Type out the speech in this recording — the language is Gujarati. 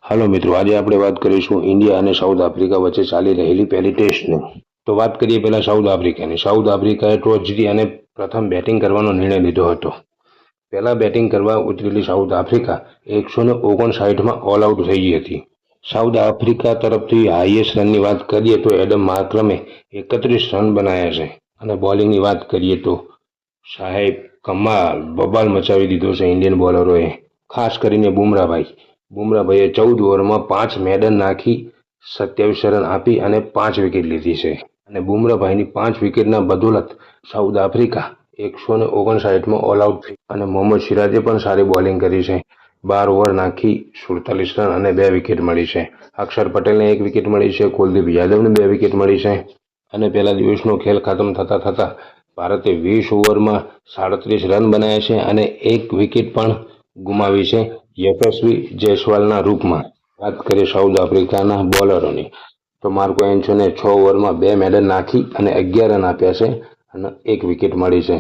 હાલો મિત્રો, આજે આપણે વાત કરીશું ઇન્ડિયા અને સાઉથ આફ્રિકા વચ્ચે ચાલી રહેલી પહેલી ટેસ્ટની. તો વાત કરીએ પહેલા સાઉથ આફ્રિકાની. સાઉથ આફ્રિકાએ ટોસ જીતી અને પ્રથમ બેટિંગ કરવાનો નિર્ણય લીધો હતો. પહેલા બેટિંગ કરવા ઉતરેલી સાઉથ આફ્રિકા 159માં ઓલ આઉટ થઈ ગઈ હતી. સાઉથ આફ્રિકા તરફથી હાઈએસ્ટ રનની વાત કરીએ તો એડમ માર્ક્રમે 31 રન બનાવ્યા છે. અને બોલિંગની વાત કરીએ તો સાહેબ કમાલ બબાલ મચાવી દીધો છે ઇન્ડિયન બોલરોએ, ખાસ કરીને બુમરાહભાઈએ 14 ઓવરમાં 5 મેડન નાખી 27 રન આપી અને 5 વિકેટ લીધી છે. અને બુમરાહભાઈની 5 વિકેટના બદોલત સાઉથ આફ્રિકા 159માં ઓલ આઉટ થઈ. અને મોહમ્મદ સિરાજે પણ સારી બોલિંગ કરી છે. 12 ઓવર નાખી 47 રન અને 2 વિકેટ મળી છે. અક્ષર પટેલને 1 વિકેટ મળી છે. કુલદીપ યાદવને 2 વિકેટ મળી છે. અને પહેલા દિવસનો ખેલ ખતમ થતા ભારતે 20 ઓવરમાં 37 રન બનાવ્યા છે અને 1 વિકેટ પણ ગુમાવી છે યશસ્વી જયસ્વાલના રૂપમાં. વાત કરીએ સાઉથ આફ્રિકાના બોલરોની તો માર્કો એન્થોને 6 ઓવરમાં 2 મેડન નાખી અને 11 રન આપ્યા છે અને 1 વિકેટ મળી છે.